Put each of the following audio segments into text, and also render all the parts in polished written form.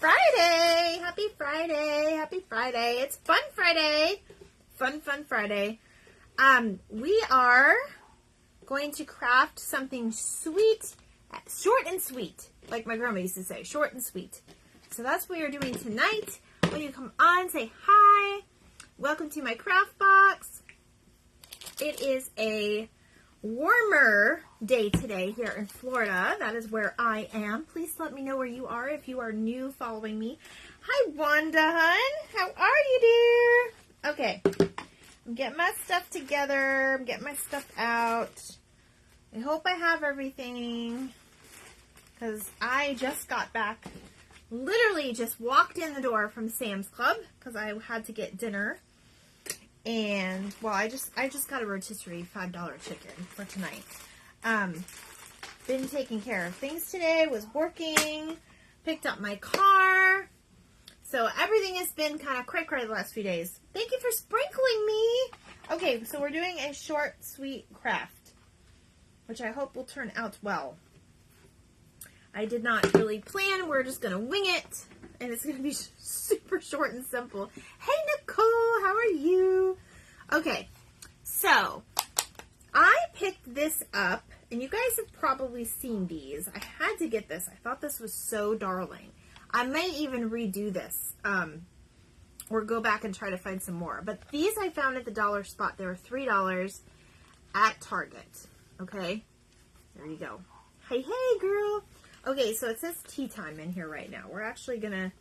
Friday! Happy Friday! Happy Friday! It's Fun Friday! Fun Friday. We are going to craft something sweet, short and sweet, like my grandma used to say, short and sweet. So that's what we're doing tonight. When you come on, say hi. Welcome to my craft box. It is a warmer day today here in Florida. That is where I am. Please let me know where you are if you are new following me. Hi, Wanda, hun. How are you, dear? Okay. I'm getting my stuff together. I'm getting my stuff out. I hope I have everything because I just got back. Literally just walked in the door from Sam's Club because I had to get dinner. And, well, I just got a rotisserie $5 chicken for tonight. Been taking care of things today, was working, picked up my car. So everything has been kind of cray the last few days. Thank you for sprinkling me. Okay, so we're doing a short, sweet craft, which I hope will turn out well. I did not really plan. We're just going to wing it. And it's going to be super short and simple. Hey, Nicole, how are you? Okay, so I picked this up, and you guys have probably seen these. I had to get this. I thought this was so darling. I may even redo this or go back and try to find some more. But these I found at the dollar spot. They were $3 at Target. Okay, there you go. Hey, girl. Okay, so it says tea time in here right now. We're actually gonna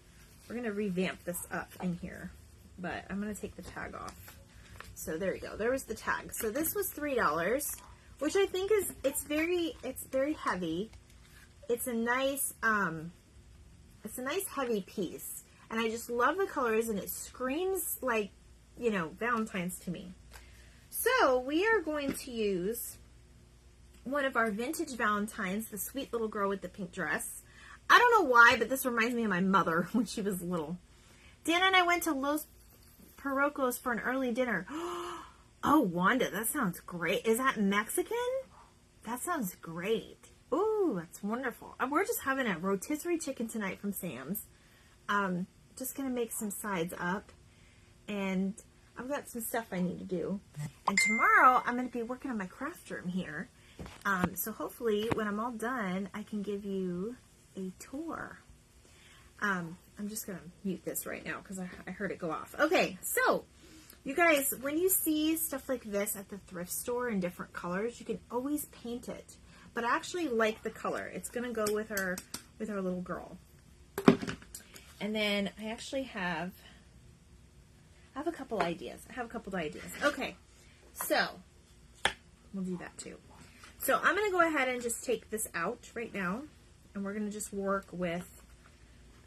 revamp this up in here, but I'm gonna take the tag off. So there you go. There was the tag. So this was $3, which I think is it's very heavy. It's a nice heavy piece, and I just love the colors, and it screams like, you know, Valentines to me. So we are going to use one of our vintage Valentines, the sweet little girl with the pink dress. I don't know why, but this reminds me of my mother when she was little. Dana and I went to Los Parrocos for an early dinner. Oh, Wanda, that sounds great. Is that Mexican? That sounds great. Ooh, that's wonderful. We're just having a rotisserie chicken tonight from Sam's. Just going to make some sides up. And I've got some stuff I need to do. And tomorrow, I'm going to be working on my craft room here. So hopefully when I'm all done, I can give you a tour. I'm just going to mute this right now because I heard it go off. Okay, so you guys, when you see stuff like this at the thrift store in different colors, you can always paint it. But I actually like the color. It's going to go with our little girl. And then I actually have a couple ideas. Okay, so we'll do that too. So I'm going to go ahead and just take this out right now, and we're going to just work with,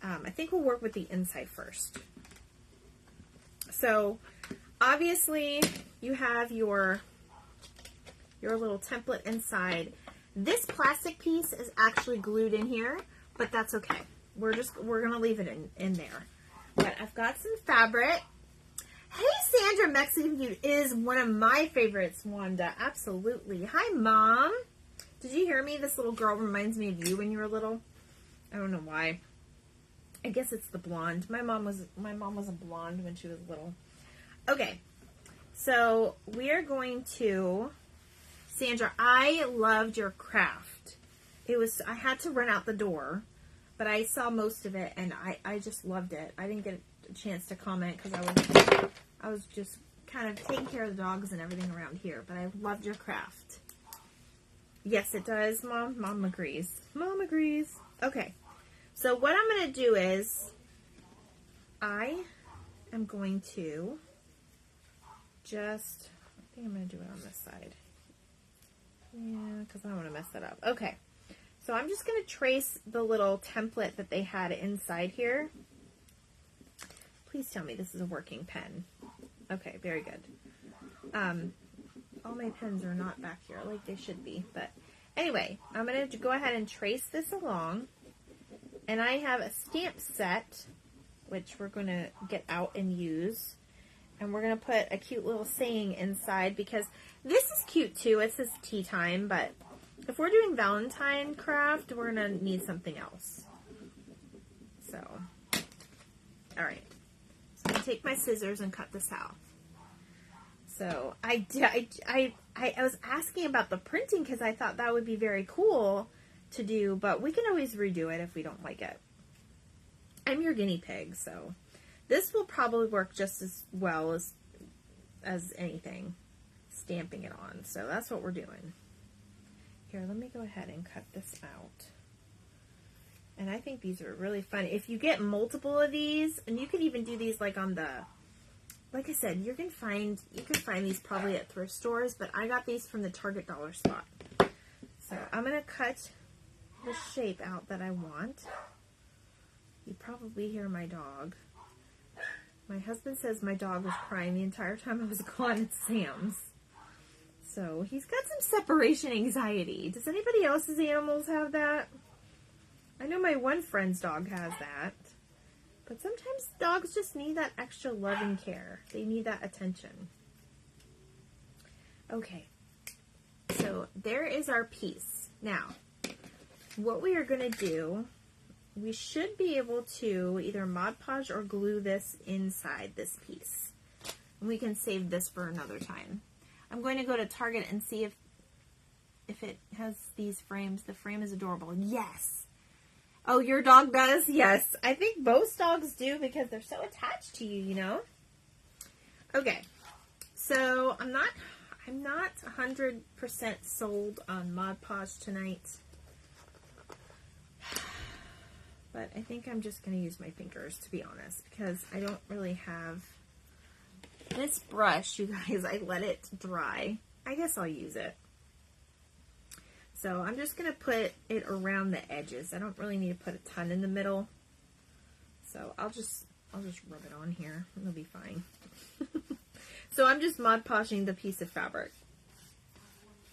I think we'll work with the inside first. So obviously you have your little template inside. This plastic piece is actually glued in here, but that's okay. We're going to leave it in there. But I've got some fabric. Hey, Sandra, Mexican Beauty is one of my favorites, Wanda. Absolutely. Hi, Mom. Did you hear me? This little girl reminds me of you when you were little. I don't know why. I guess it's the blonde. My mom was a blonde when she was little. Okay. So we are going to, Sandra, I loved your craft. I had to run out the door, but I saw most of it, and I just loved it. I didn't get a chance to comment because I was just kind of taking care of the dogs and everything around here, but I loved your craft. Yes, it does, Mom. Mom agrees. Mom agrees. Okay, so what I'm going to do is I am going to I think I'm going to do it on this side. Yeah, because I don't want to mess that up. Okay, so I'm just going to trace the little template that they had inside here. Please tell me this is a working pen. Okay, very good. All my pens are not back here like they should be. But anyway, I'm going to go ahead and trace this along. And I have a stamp set, which we're going to get out and use. And we're going to put a cute little saying inside because this is cute too. It says tea time, but if we're doing Valentine craft, we're going to need something else. So All right. So I'm going to take my scissors and cut this out. So I was asking about the printing because I thought that would be very cool to do, but we can always redo it if we don't like it. I'm your guinea pig, so this will probably work just as well as anything, stamping it on. So that's what we're doing. Here, let me go ahead and cut this out. And I think these are really fun. If you get multiple of these, and you could even do these like on the, like I said, you can find these probably at thrift stores, but I got these from the Target dollar spot. So I'm going to cut the shape out that I want. You probably hear my dog. My husband says my dog was crying the entire time I was gone at Sam's. So he's got some separation anxiety. Does anybody else's animals have that? I know my one friend's dog has that. But sometimes dogs just need that extra love and care. They need that attention. Okay. So there is our piece. Now, what we are going to do, we should be able to either Mod Podge or glue this inside this piece. And we can save this for another time. I'm going to go to Target and see if it has these frames. The frame is adorable. Yes! Oh, your dog does? Yes. I think most dogs do because they're so attached to you, you know? Okay. So, I'm not 100% sold on Mod Podge tonight. But I think I'm just going to use my fingers, to be honest, because I don't really have this brush, you guys. I let it dry. I guess I'll use it. So I'm just going to put it around the edges. I don't really need to put a ton in the middle. So I'll just rub it on here. It'll be fine. So I'm just Mod Podging the piece of fabric.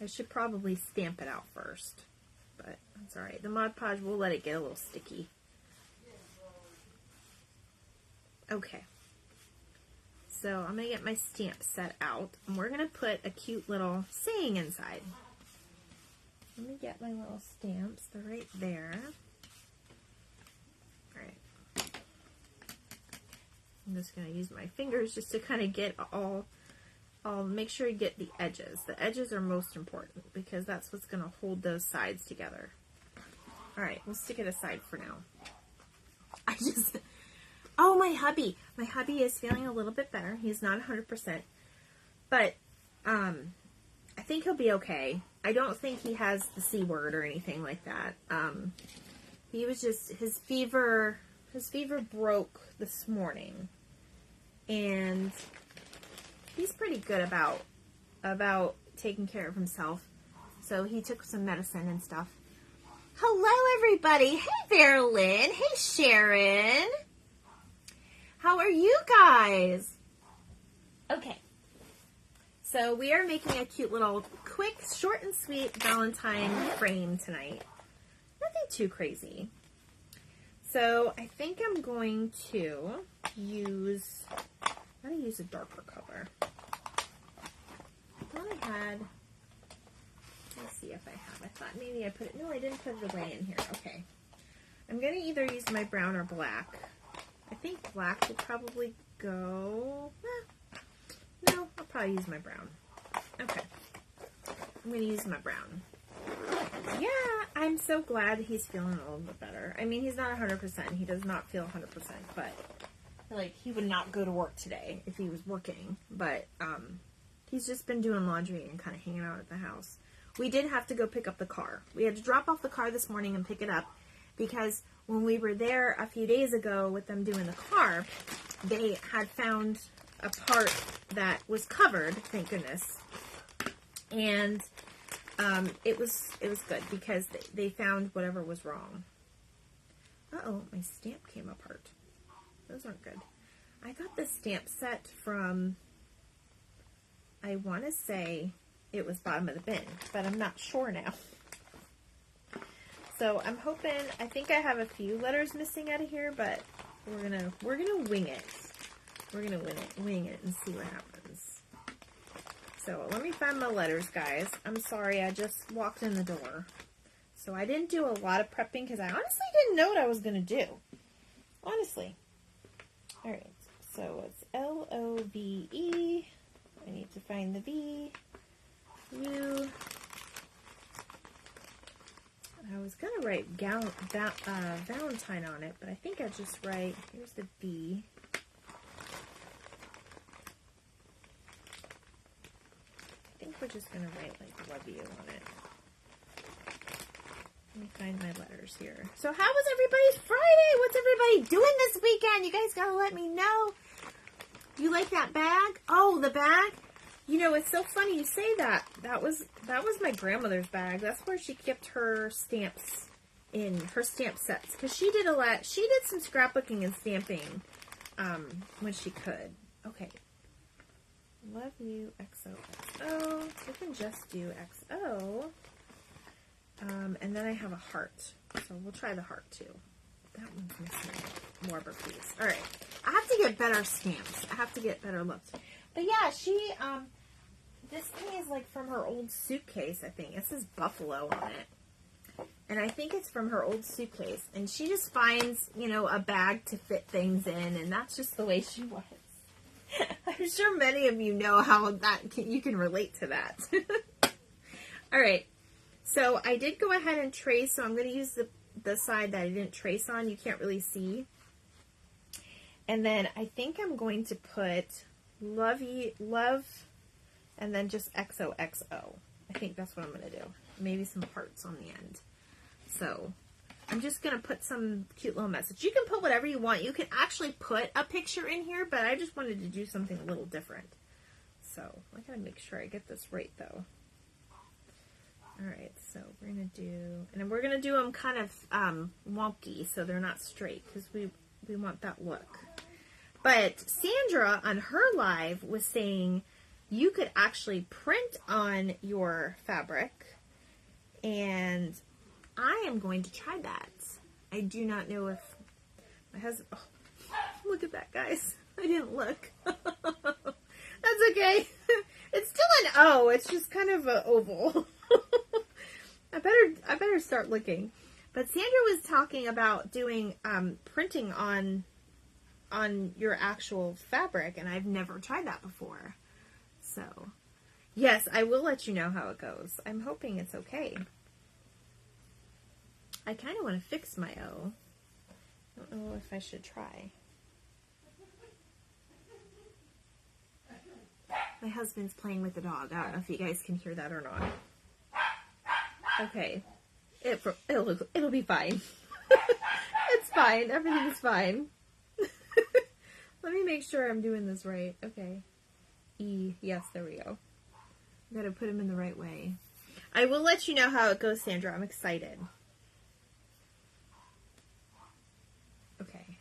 I should probably stamp it out first, but that's all right. The Mod Podge, we'll let it get a little sticky. Okay. So I'm going to get my stamp set out, and we're going to put a cute little saying inside. Let me get my little stamps. They're right there. Alright. I'm just going to use my fingers just to kind of get I'll make sure you get the edges. The edges are most important because that's what's going to hold those sides together. Alright, we'll stick it aside for now. Oh, my hubby. My hubby is feeling a little bit better. He's not 100%. But, I think he'll be okay. I don't think he has the C word or anything like that. He was just, his fever broke this morning. And he's pretty good about taking care of himself. So he took some medicine and stuff. Hello, everybody. Hey there, Lynn. Hey, Sharon. How are you guys? Okay. So we are making a cute little quick, short and sweet Valentine frame tonight. Nothing too crazy. So I think I'm going to use, I'm going to use a darker color. I thought I had, let's see if I have. I thought maybe I put it, no, I didn't put it away in here. Okay. I'm going to either use my brown or black. I think black will probably go, no, I'll probably use my brown. Okay. I'm going to use my brown. Yeah, I'm so glad he's feeling a little bit better. I mean, he's not 100%. He does not feel 100%, but like he would not go to work today if he was working. But he's just been doing laundry and kind of hanging out at the house. We did have to go pick up the car. We had to drop off the car this morning and pick it up because when we were there a few days ago with them doing the car, they had found a part that was covered, thank goodness, and it was good because they found whatever was wrong. Uh-oh, my stamp came apart. Those aren't good. I got this stamp set from, I want to say it was bottom of the bin, but I'm not sure now. So I'm hoping, I think I have a few letters missing out of here, but we're gonna wing it. We're gonna wing it and see what happens. So let me find my letters, guys. I'm sorry, I just walked in the door. So I didn't do a lot of prepping because I honestly didn't know what I was gonna do. Honestly. Alright, so it's Love. I need to find the V. U. I was going to write Valentine on it, but I think I just write, here's the B. I think we're just going to write like love you on it. Let me find my letters here. So how was everybody's Friday? What's everybody doing this weekend? You guys got to let me know. You like that bag? Oh, the bag? You know, it's so funny you say that. That was my grandmother's bag. That's where she kept her stamps in, her stamp sets. Because she did some scrapbooking and stamping when she could. Okay. Love you, XOXO. We can just do XO. And then I have a heart. So we'll try the heart too. That one's missing more of a piece. Alright. I have to get better stamps. I have to get better looks. But yeah, this thing is like from her old suitcase, I think. It says Buffalo on it. And I think it's from her old suitcase. And she just finds, you know, a bag to fit things in. And that's just the way she was. I'm sure many of you know how you can relate to that. Alright. So I did go ahead and trace. So I'm going to use the side that I didn't trace on. You can't really see. And then I think I'm going to put love, and then just XOXO. I think that's what I'm going to do. Maybe some hearts on the end. So I'm just going to put some cute little message. You can put whatever you want. You can actually put a picture in here, but I just wanted to do something a little different. So I got to make sure I get this right, though. Alright, so we're going to do, and we're going to do them kind of wonky, so they're not straight, because we want that look. But Sandra on her live was saying you could actually print on your fabric, and I am going to try that. I do not know if my husband, oh, look at that, guys. I didn't look. That's okay. It's still an O. It's just kind of an oval. I better start looking. But Sandra was talking about doing printing on your actual fabric, and I've never tried that before. So, yes, I will let you know how it goes. I'm hoping it's okay. I kind of want to fix my O. I don't know if I should try. My husband's playing with the dog. I don't know if you guys can hear that or not. Okay. It'll be fine. It's fine. Everything's fine. Let me make sure I'm doing this right. Okay. E. Yes, there we go. I gotta put them in the right way. I will let you know how it goes, Sandra. I'm excited. Okay.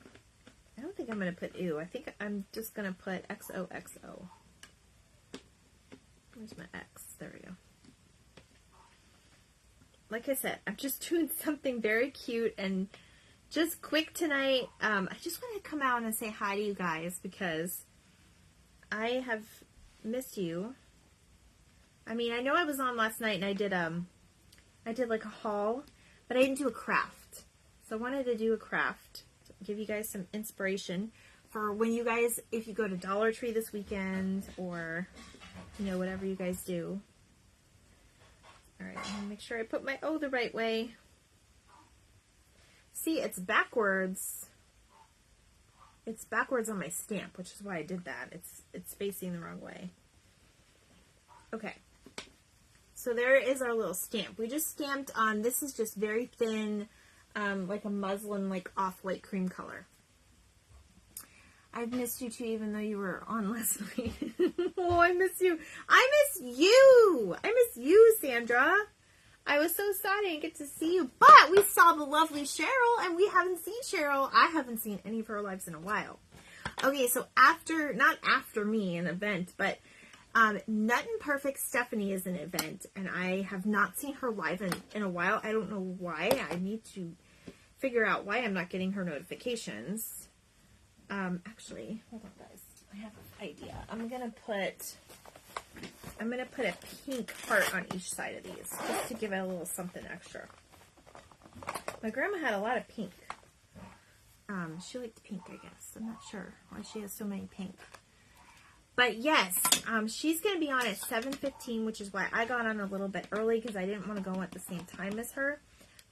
I don't think I'm gonna put ew. I think I'm just gonna put XOXO. Where's my X? There we go. Like I said, I'm just doing something very cute and just quick tonight. I just want to come out and say hi to you guys because I have missed you. I mean, I know I was on last night and I did like a haul, but I didn't do a craft. So I wanted to do a craft to give you guys some inspiration for when you guys, if you go to Dollar Tree this weekend or, you know, whatever you guys do. Alright, I'm going to make sure I put my O the right way. See, it's backwards. It's backwards on my stamp, which is why I did that. It's facing the wrong way. Okay. So there is our little stamp. We just stamped on, this is just very thin, like a muslin, like off-white cream color. I've missed you too, even though you were on last night. Oh, I miss you. I miss you. I miss you, Sandra. I was so sad I didn't get to see you. But we saw the lovely Cheryl, and we haven't seen Cheryl. I haven't seen any of her lives in a while. Okay, so not after me, an event, but Nut and Perfect Stephanie is an event, and I have not seen her live in a while. I don't know why. I need to figure out why I'm not getting her notifications. Actually, hold on, guys. I have an idea. I'm gonna put a pink heart on each side of these, just to give it a little something extra. My grandma had a lot of pink. She liked pink, I guess. I'm not sure why she has so many pink. But yes, she's going to be on at 7:15, which is why I got on a little bit early because I didn't want to go at the same time as her.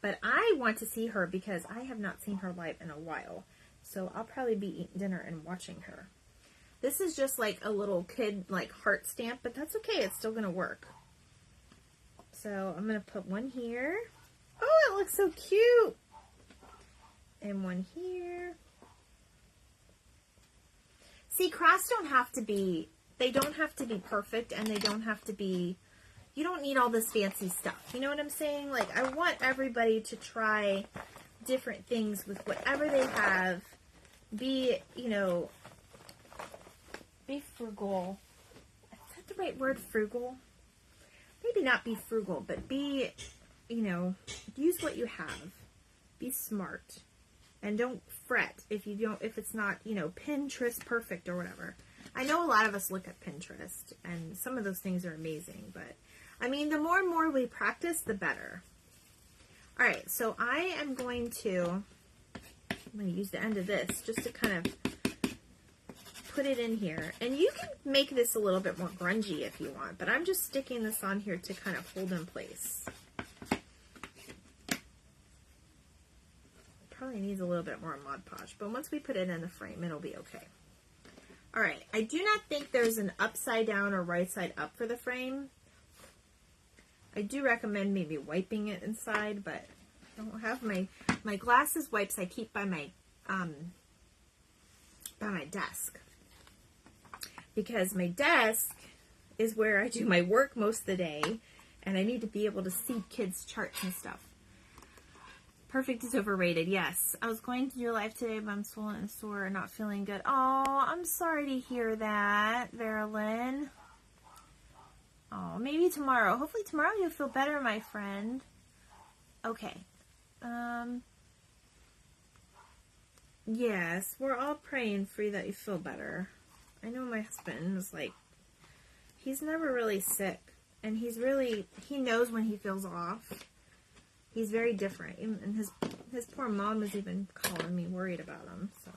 But I want to see her because I have not seen her live in a while. So I'll probably be eating dinner and watching her. This is just like a little kid like heart stamp, but that's okay. It's still going to work. So I'm going to put one here. Oh, it looks so cute. And one here. See, crafts don't have to be, they don't have to be perfect, and they don't have to be, you don't need all this fancy stuff. You know what I'm saying? Like, I want everybody to try different things with whatever they have. Be, you know, be frugal. Is that the right word, frugal? Maybe not be frugal, but be, you know, use what you have. Be smart. And don't fret if it's not, you know, Pinterest perfect or whatever. I know a lot of us look at Pinterest, and some of those things are amazing, but, I mean, the more and more we practice, the better. All right, so I'm going to use the end of this just to kind of put it in here. And you can make this a little bit more grungy if you want, but I'm just sticking this on here to kind of hold in place. Probably needs a little bit more Mod Podge, but once we put it in the frame, it'll be okay. All right, I do not think there's an upside down or right side up for the frame. I do recommend maybe wiping it inside, but I don't have my glasses wipes I keep by my desk, because my desk is where I do my work most of the day, and I need to be able to see kids' charts and stuff. Perfect is overrated. Yes. I was going to do a live today, but I'm swollen and sore and not feeling good. Oh, I'm sorry to hear that, Verilyn. Oh, maybe tomorrow. Hopefully tomorrow you'll feel better, my friend. Okay. Yes, we're all praying for you that you feel better. I know my husband was like, he's never really sick. And he knows when he feels off. He's very different, and his poor mom is even calling me worried about him, so.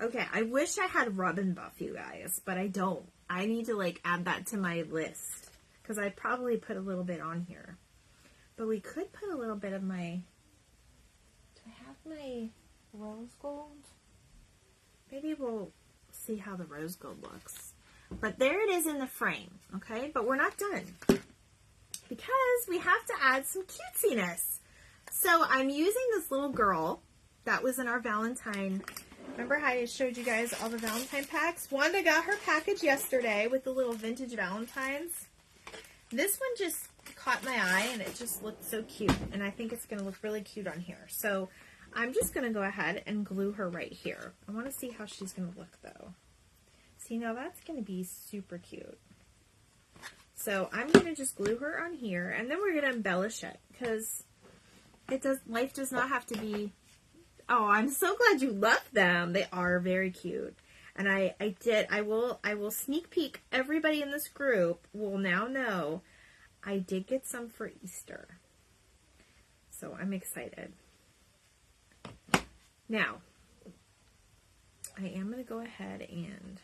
Okay, I wish I had Rub and Buff, you guys, but I don't. I need to, like, add that to my list, because I probably put a little bit on here. But we could put a little bit of my, do I have my rose gold? Maybe we'll see how the rose gold looks. But there it is in the frame, okay? But we're not done, because we have to add some cutesiness. So I'm using this little girl that was in our Valentine. Remember how I showed you guys all the Valentine packs? Wanda got her package yesterday with the little vintage Valentines. This one just caught my eye, and it just looked so cute. And I think it's going to look really cute on here. So I'm just going to go ahead and glue her right here. I want to see how she's going to look, though. See, now that's going to be super cute. So I'm going to just glue her on here, and then we're going to embellish it, because life does not have to be, oh, I'm so glad you love them. They are very cute. And I will sneak peek, everybody in this group will now know I did get some for Easter. So I'm excited. Now, I am going to go ahead and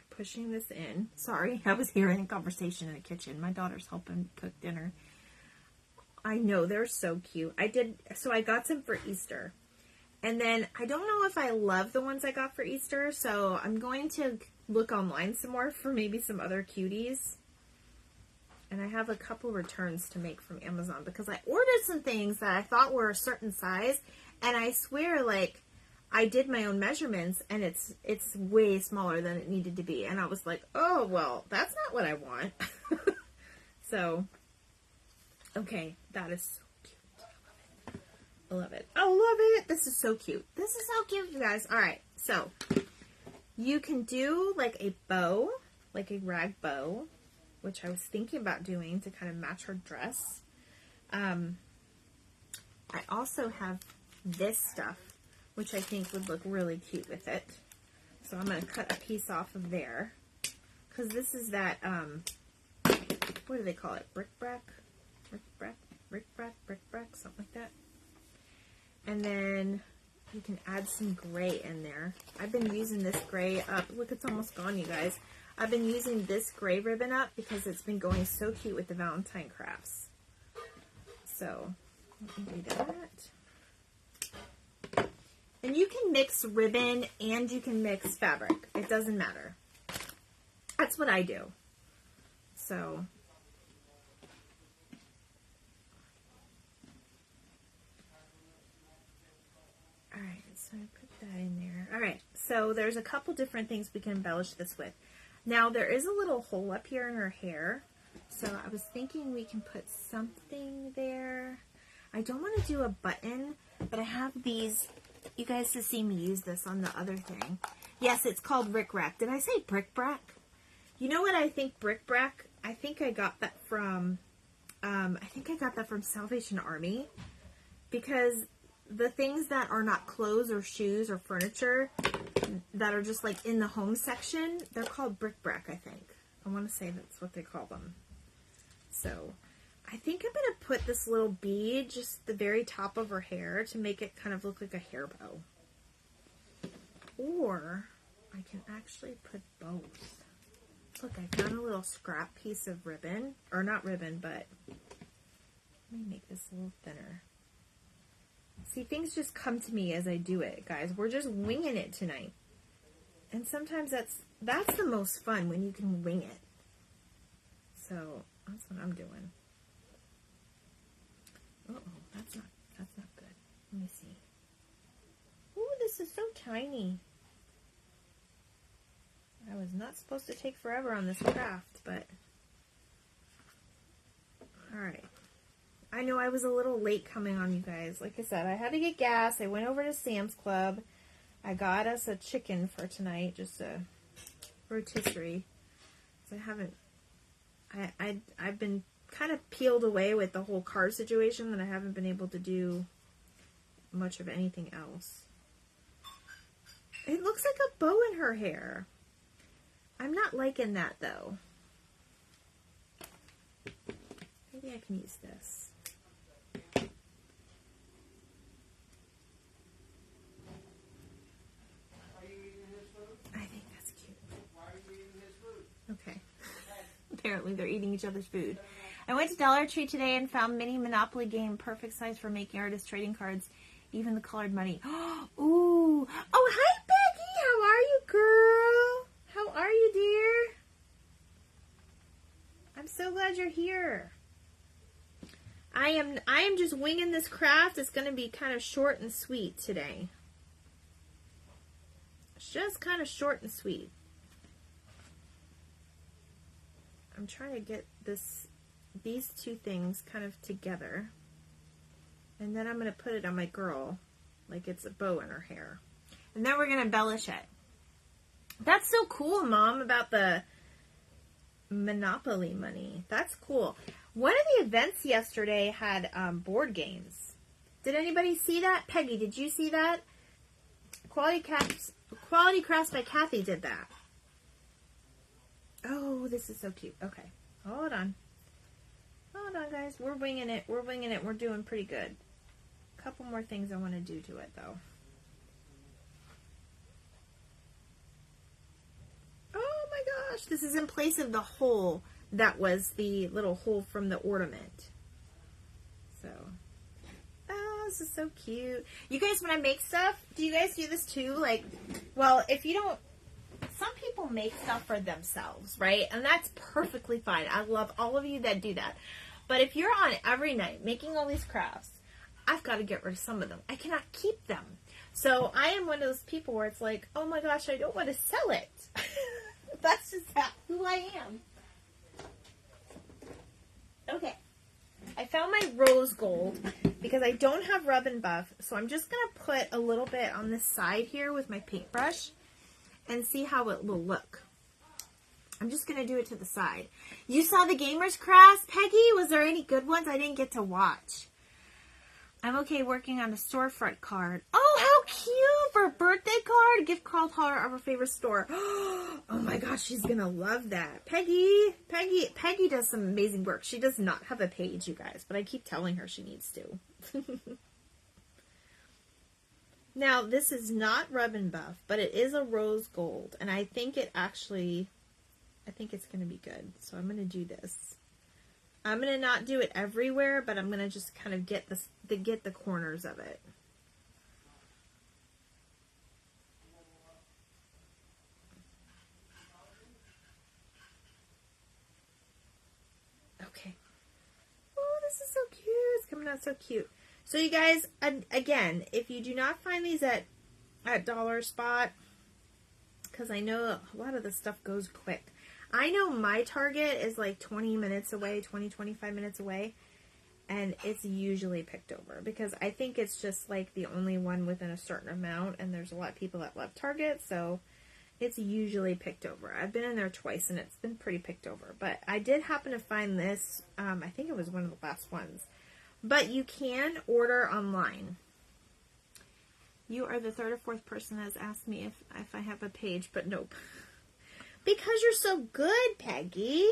pushing this in. Sorry, I was hearing a conversation in the kitchen. My daughter's helping cook dinner. I know, they're so cute. I got some for Easter. And then I don't know if I love the ones I got for Easter, so I'm going to look online some more for maybe some other cuties. And I have a couple returns to make from Amazon, because I ordered some things that I thought were a certain size, and I swear, like, I did my own measurements, and it's way smaller than it needed to be. And I was like, oh, well, that's not what I want. So, okay, that is so cute. I love it. I love it. This is so cute. This is so cute, you guys. All right, so you can do like a bow, like a rag bow, which I was thinking about doing to kind of match her dress. I also have this stuff, which I think would look really cute with it. So I'm going to cut a piece off of there. Because this is that, what do they call it? Bric-brac? Bric-brac, something like that. And then you can add some gray in there. I've been using this gray up. Look, it's almost gone, you guys. I've been using this gray ribbon up because it's been going so cute with the Valentine crafts. So, let me do that. And you can mix ribbon and you can mix fabric. It doesn't matter. That's what I do. So, alright, so I put that in there. Alright, so there's a couple different things we can embellish this with. Now, there is a little hole up here in her hair. So, I was thinking we can put something there. I don't want to do a button, but I have these. You guys have seen me use this on the other thing. Yes, it's called Rick-Rack. Did I say bric-brac? You know what I think bric-brac? I think I got that from, Salvation Army. Because the things that are not clothes or shoes or furniture that are just like in the home section, they're called bric-brac, I think. I want to say that's what they call them. So, I think I'm going to put this little bead just the very top of her hair to make it kind of look like a hair bow. Or I can actually put both. Look, I found a little scrap piece of ribbon. Or not ribbon, but let me make this a little thinner. See, things just come to me as I do it, guys. We're just winging it tonight. And sometimes that's the most fun, when you can wing it. So, that's what I'm doing. Uh-oh, that's not good. Let me see. Ooh, this is so tiny. I was not supposed to take forever on this craft, but alright. I know I was a little late coming on, you guys. Like I said, I had to get gas. I went over to Sam's Club. I got us a chicken for tonight, just a rotisserie. So I've been kind of peeled away with the whole car situation that I haven't been able to do much of anything else. It looks like a bow in her hair. I'm not liking that, though. Maybe I can use this. I think that's cute. Okay. Apparently they're eating each other's food. I went to Dollar Tree today and found mini Monopoly game, perfect size for making artist trading cards, even the colored money. Ooh. Oh, hi, Becky. How are you, girl? How are you, dear? I'm so glad you're here. I am just winging this craft. It's going to be kind of short and sweet today. It's just kind of short and sweet. I'm trying to get these two things kind of together. And then I'm going to put it on my girl like it's a bow in her hair. And then we're going to embellish it. That's so cool, Mom, about the Monopoly money. That's cool. One of the events yesterday had board games. Did anybody see that? Peggy, did you see that? Quality Crafts by Kathy did that. Oh, this is so cute. Okay, hold on. Hold on, guys. We're winging it. We're winging it. We're doing pretty good. A couple more things I want to do to it, though. Oh my gosh. This is in place of the hole that was the little hole from the ornament. So, oh, this is so cute. You guys, when I make stuff, do you guys do this too? Like, well, if you don't, some people make stuff for themselves, right? And that's perfectly fine. I love all of you that do that. But if you're on every night making all these crafts, I've got to get rid of some of them. I cannot keep them. So I am one of those people where it's like, oh my gosh, I don't want to sell it. That's just who I am. Okay. I found my rose gold because I don't have rub and buff. So I'm just going to put a little bit on this side here with my paintbrush and see how it will look. I'm just going to do it to the side. You saw the Gamers Crafts, Peggy? Was there any good ones? I didn't get to watch. I'm okay working on a storefront card. Oh, how cute! For a birthday card, a gift card of her favorite store. Oh my gosh, she's gonna love that. Peggy does some amazing work. She does not have a page, you guys, but I keep telling her she needs to. Now, this is not Rub and Buff, but it is a rose gold, and I think it's gonna be good. So I'm gonna do this. I'm going to not do it everywhere, but I'm going to just kind of get the corners of it. Okay. Oh, this is so cute. It's coming out so cute. So you guys, again, if you do not find these at Dollar Spot, because I know a lot of the stuff goes quick. I know my Target is like 20 minutes away, 25 minutes away, and it's usually picked over because I think it's just like the only one within a certain amount, and there's a lot of people that love Target, so it's usually picked over. I've been in there twice, and it's been pretty picked over, but I did happen to find this. I think it was one of the last ones, but you can order online. You are the third or fourth person that has asked me if I have a page, but nope. Because you're so good, Peggy.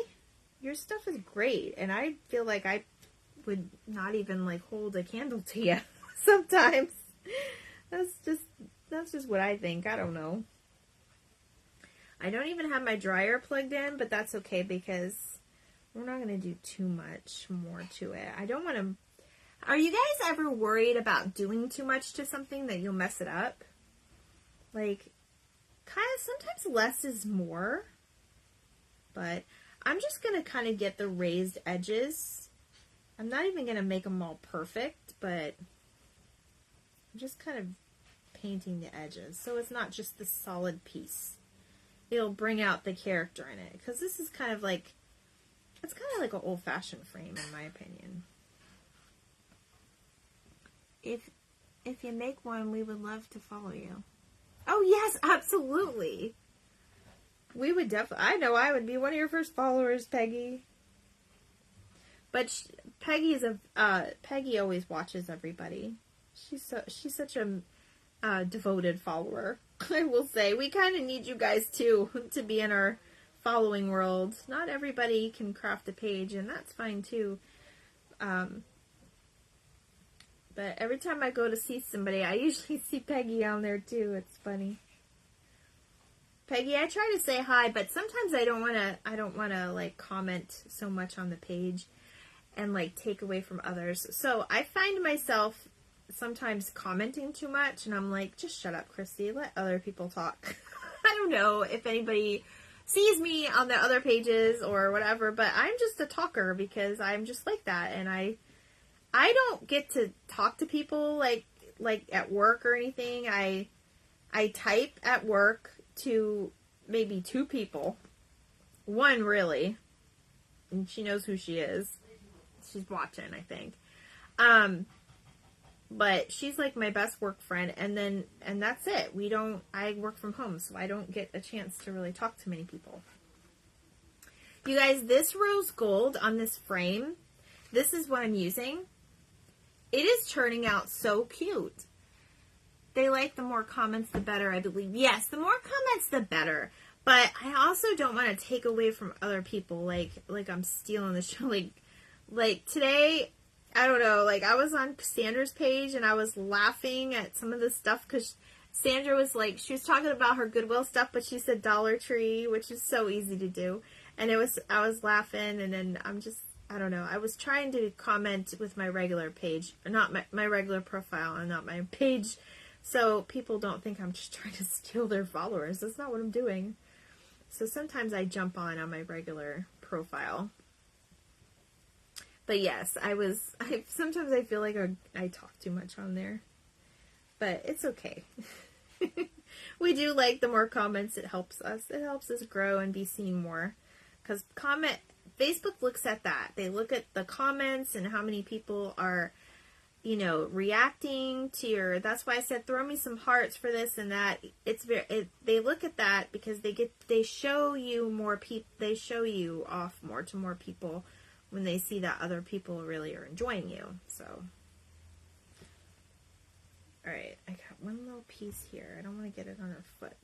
Your stuff is great. And I feel like I would not even like hold a candle to you sometimes. That's just what I think. I don't know. I don't even have my dryer plugged in, but that's okay because we're not going to do too much more to it. I don't want to... Are you guys ever worried about doing too much to something that you'll mess it up? Like... kind of sometimes less is more, but I'm just going to kind of get the raised edges. I'm not even going to make them all perfect, but I'm just kind of painting the edges so it's not just the solid piece. It'll bring out the character in it because this is kind of like, it's kind of like an old-fashioned frame in my opinion. If you make one, we would love to follow you. Oh, yes, absolutely. We would definitely... I know I would be one of your first followers, Peggy. But Peggy always watches everybody. She's such a devoted follower. I will say. We kind of need you guys, too, to be in our following world. Not everybody can craft a page, and that's fine, too. But every time I go to see somebody, I usually see Peggy on there too. It's funny. Peggy, I try to say hi, but sometimes I don't want to like comment so much on the page and like take away from others. So I find myself sometimes commenting too much and I'm like, just shut up, Christy. Let other people talk. I don't know if anybody sees me on the other pages or whatever, but I'm just a talker because I'm just like that, and I don't get to talk to people like at work or anything. I type at work to maybe 2 people. One really. And she knows who she is. She's watching, I think. But she's like my best work friend, and that's it. I work from home, so I don't get a chance to really talk to many people. You guys, this rose gold on this frame, this is what I'm using. It is turning out so cute. They like the more comments, the better, I believe. Yes, the more comments, the better. But I also don't want to take away from other people, like I'm stealing the show. Like today, I don't know, like I was on Sandra's page and I was laughing at some of the stuff because Sandra was like, she was talking about her Goodwill stuff, but she said Dollar Tree, which is so easy to do. And I was laughing, and then I don't know. I was trying to comment with my regular page, not my regular profile and not my page, so people don't think I'm just trying to steal their followers. That's not what I'm doing. So sometimes I jump on my regular profile. But yes, sometimes I feel like I talk too much on there. But it's okay. We do like the more comments, it helps us. It helps us grow and be seen more. Because Facebook looks at that. They look at the comments and how many people are, reacting to that's why I said throw me some hearts for this and that. They look at that because they show you more people, they show you off more to more people when they see that other people really are enjoying you. So All right, I got one little piece here. I don't want to get it on her foot.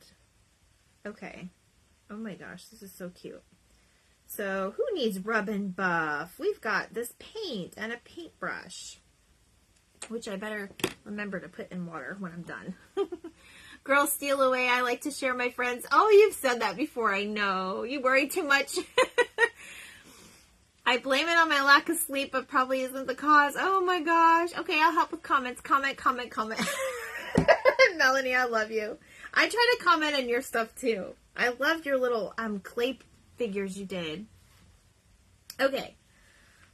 Okay. Oh my gosh, this is so cute. So, who needs rub and buff? We've got this paint and a paintbrush, which I better remember to put in water when I'm done. Girls steal away. I like to share my friends. Oh, you've said that before. I know. You worry too much. I blame it on my lack of sleep, but probably isn't the cause. Oh my gosh. Okay, I'll help with comments. Comment. Melanie, I love you. I try to comment on your stuff too. I loved your little clay figures you did. Okay.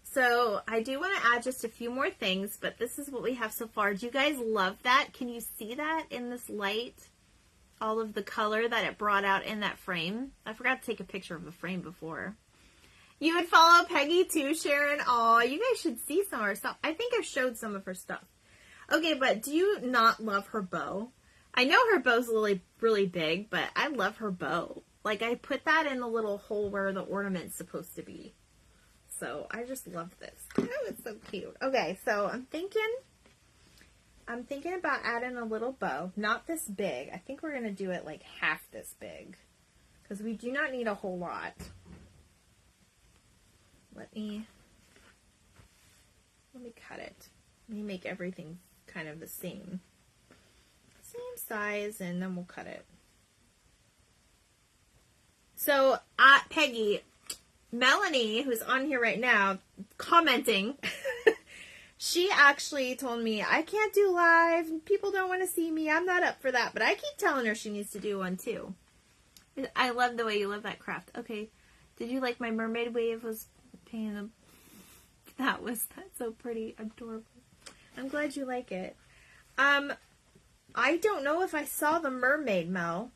So I do want to add just a few more things, but this is what we have so far. Do you guys love that? Can you see that in this light? All of the color that it brought out in that frame. I forgot to take a picture of the frame before. You would follow Peggy too, Sharon. Aw, you guys should see some of her stuff. I think I've showed some of her stuff. Okay, but do you not love her bow? I know her bow's really, really big, but I love her bow. Like, I put that in the little hole where the ornament's supposed to be. So, I just love this. Oh, it's so cute. Okay, so I'm thinking about adding a little bow. Not this big. I think we're going to do it like half this big. Because we do not need a whole lot. Let me cut it. Let me make everything kind of the same size, and then we'll cut it. So, Peggy, Melanie, who's on here right now, commenting, she actually told me, I can't do live, people don't want to see me, I'm not up for that, but I keep telling her she needs to do one too. I love the way you love that craft. Okay, did you like my mermaid wave? Was painting that's so pretty, adorable. I'm glad you like it. I don't know if I saw the mermaid, Mel.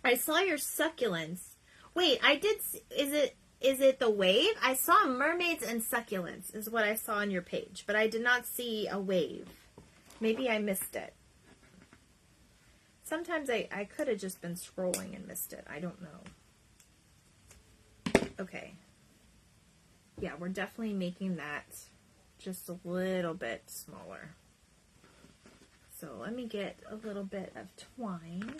I saw your succulents. Wait, I did. Is it the wave? I saw mermaids and succulents is what I saw on your page, but I did not see a wave. Maybe I missed it. Sometimes I could have just been scrolling and missed it. I don't know. Okay. Yeah, we're definitely making that just a little bit smaller. So let me get a little bit of twine.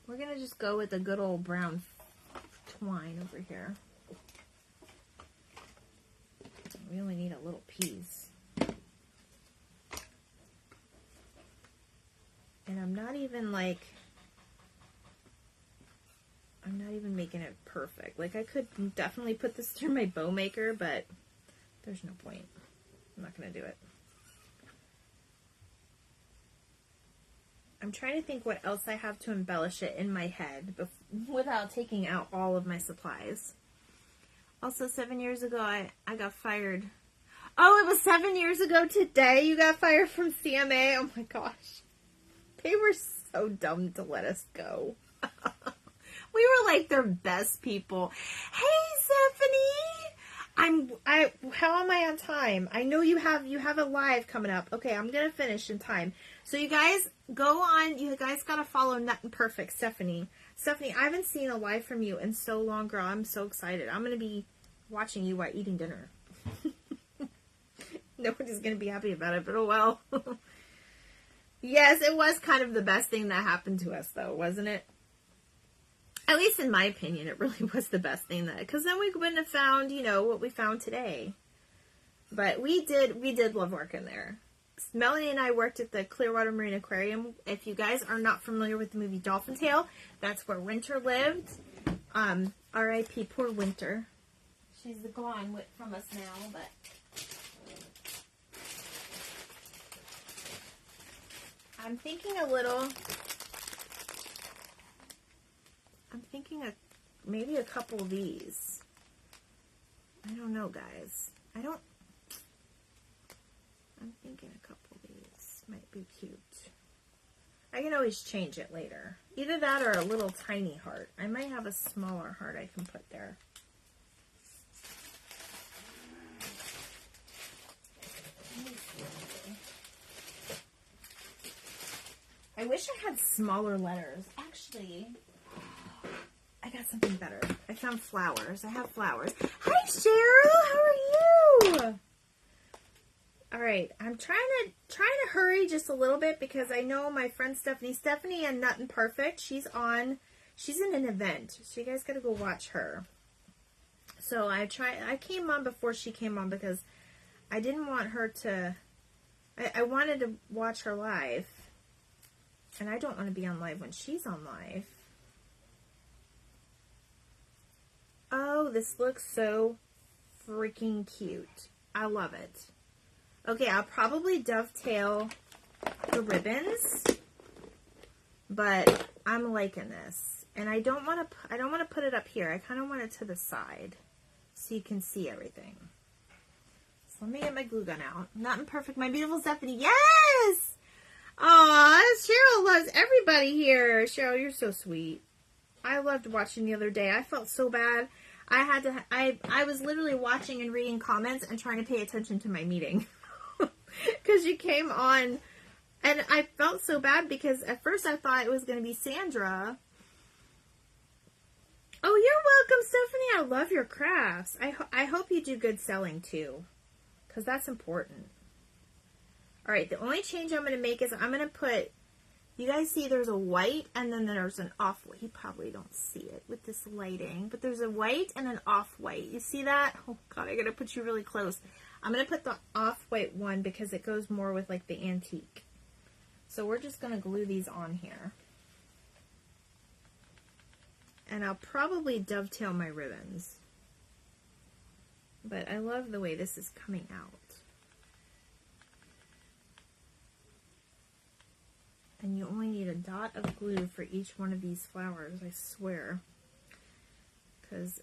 We're going to just go with the good old brown twine over here. We only need a little piece. And I'm not even making it perfect. Like, I could definitely put this through my bow maker, but there's no point. I'm not going to do it. I'm trying to think what else I have to embellish it in my head without taking out all of my supplies. Also, 7 years ago, I got fired. Oh, it was 7 years ago today you got fired from CMA? Oh my gosh. They were so dumb to let us go. We were like their best people. Hey, Stephanie! How am I on time? I know you have a live coming up. Okay, I'm gonna finish in time. So you guys go on. You guys gotta follow Nut and Perfect, Stephanie. Stephanie, I haven't seen a live from you in so long, girl. I'm so excited. I'm gonna be watching you while eating dinner. Nobody's gonna be happy about it, but oh well. Yes, it was kind of the best thing that happened to us, though, wasn't it? At least in my opinion, it really was the best thing because then we wouldn't have found, what we found today. But we did love working there. Melanie and I worked at the Clearwater Marine Aquarium. If you guys are not familiar with the movie Dolphin Tale, that's where Winter lived. R.I.P. Poor Winter. She's gone from us now, but I'm thinking maybe a couple of these. I don't know, guys. I'm thinking a couple of these might be cute. I can always change it later. Either that or a little tiny heart. I might have a smaller heart I can put there. I wish I had smaller letters. Actually, I got something better. I found flowers. I have flowers. Hi, Cheryl. How are you? All right, I'm trying to hurry just a little bit because I know my friend Stephanie and Nothing Perfect, she's in an event, so you guys got to go watch her. So I came on before she came on because I didn't want her to, I wanted to watch her live, and I don't want to be on live when she's on live. Oh, this looks so freaking cute. I love it. Okay, I'll probably dovetail the ribbons, but I'm liking this. And I don't want to put it up here. I kind of want it to the side so you can see everything. So let me get my glue gun out. Not imperfect, my beautiful Stephanie. Yes! Aw, Cheryl loves everybody here. Cheryl, you're so sweet. I loved watching the other day. I felt so bad. I was literally watching and reading comments and trying to pay attention to my meeting. Because you came on, and I felt so bad because at first I thought it was going to be Sandra. Oh, you're welcome, Stephanie. I love your crafts. I hope you do good selling too, because that's important. All right, the only change I'm going to make is I'm going to put, you guys see there's a white and then there's an off-white. You probably don't see it with this lighting, but there's a white and an off-white. You see that? Oh, God, I got to put you really close. I'm going to put the off-white one because it goes more with like the antique. So we're just going to glue these on here. And I'll probably dovetail my ribbons. But I love the way this is coming out. And you only need a dot of glue for each one of these flowers, I swear. Because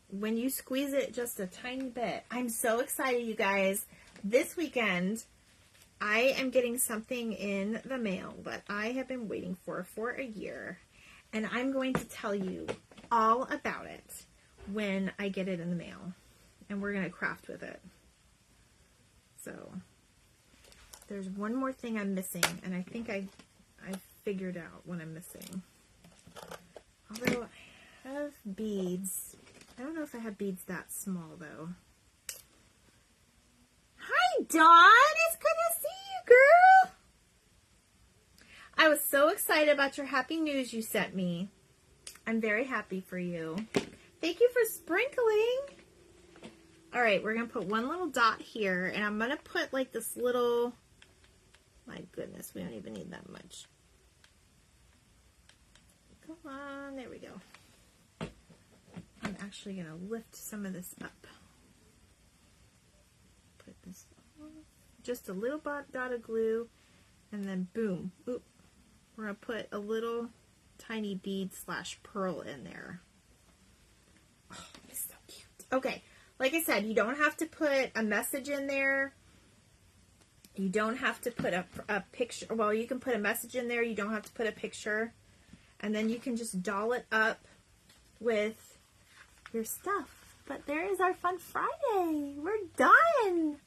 when you squeeze it just a tiny bit, I'm so excited, you guys. This weekend, I am getting something in the mail that I have been waiting for a year. And I'm going to tell you all about it when I get it in the mail. And we're going to craft with it. So, there's one more thing I'm missing. And I think I figured out what I'm missing. Although I have beads. I don't know if I have beads that small, though. Hi, Dawn! It's good to see you, girl! I was so excited about your happy news you sent me. I'm very happy for you. Thank you for sprinkling. All right, we're going to put one little dot here, and I'm going to put like this little, my goodness, we don't even need that much. Come on, there we go. I'm actually going to lift some of this up. Put this on. Just a little dot of glue, and then boom. Oop. We're going to put a little tiny bead / pearl in there. Oh, it's so cute. Okay, like I said, you don't have to put a message in there. You don't have to put a picture. Well, you can put a message in there. You don't have to put a picture. And then you can just doll it up with your stuff. But there is our fun Friday. We're done.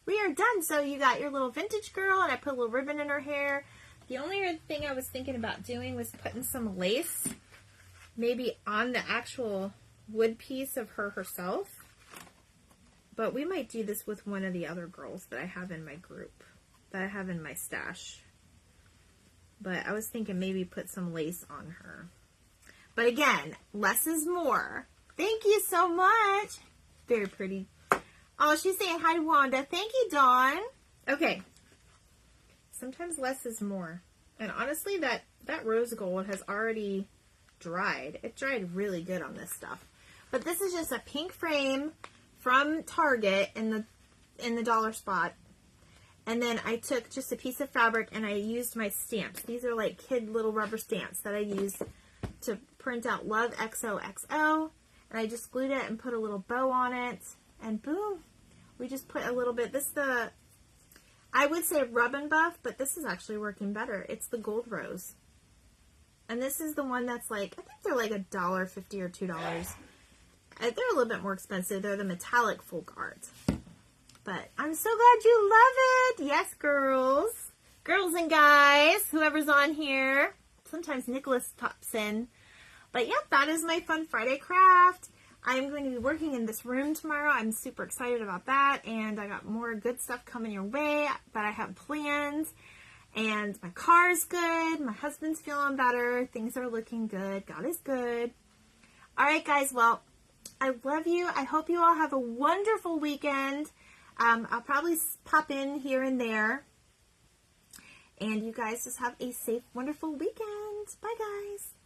We are done. So you got your little vintage girl, and I put a little ribbon in her hair. The only other thing I was thinking about doing was putting some lace maybe on the actual wood piece of her herself. But we might do this with one of the other girls that I have in my group, that I have in my stash. But I was thinking maybe put some lace on her. But again, less is more. Thank you so much. Very pretty. Oh, she's saying hi to Wanda. Thank you, Dawn. Okay. Sometimes less is more. And honestly, that rose gold has already dried. It dried really good on this stuff. But this is just a pink frame from Target in the dollar spot. And then I took just a piece of fabric and I used my stamps. These are like kid little rubber stamps that I used to print out Love XOXO. And I just glued it and put a little bow on it. And boom, we just put a little bit. This is the, I would say Rub and Buff, but this is actually working better. It's the Gold Rose. And this is the one that's like, I think they're like $1.50 or $2. They're a little bit more expensive. They're the metallic folk art. But I'm so glad you love it. Yes, girls. Girls and guys, whoever's on here. Sometimes Nicholas pops in. But yeah, that is my Fun Friday craft. I'm going to be working in this room tomorrow. I'm super excited about that, and I got more good stuff coming your way, but I have plans, and my car's good, my husband's feeling better, things are looking good, God is good. All right, guys, well, I love you. I hope you all have a wonderful weekend. I'll probably pop in here and there, and you guys just have a safe, wonderful weekend. Bye, guys.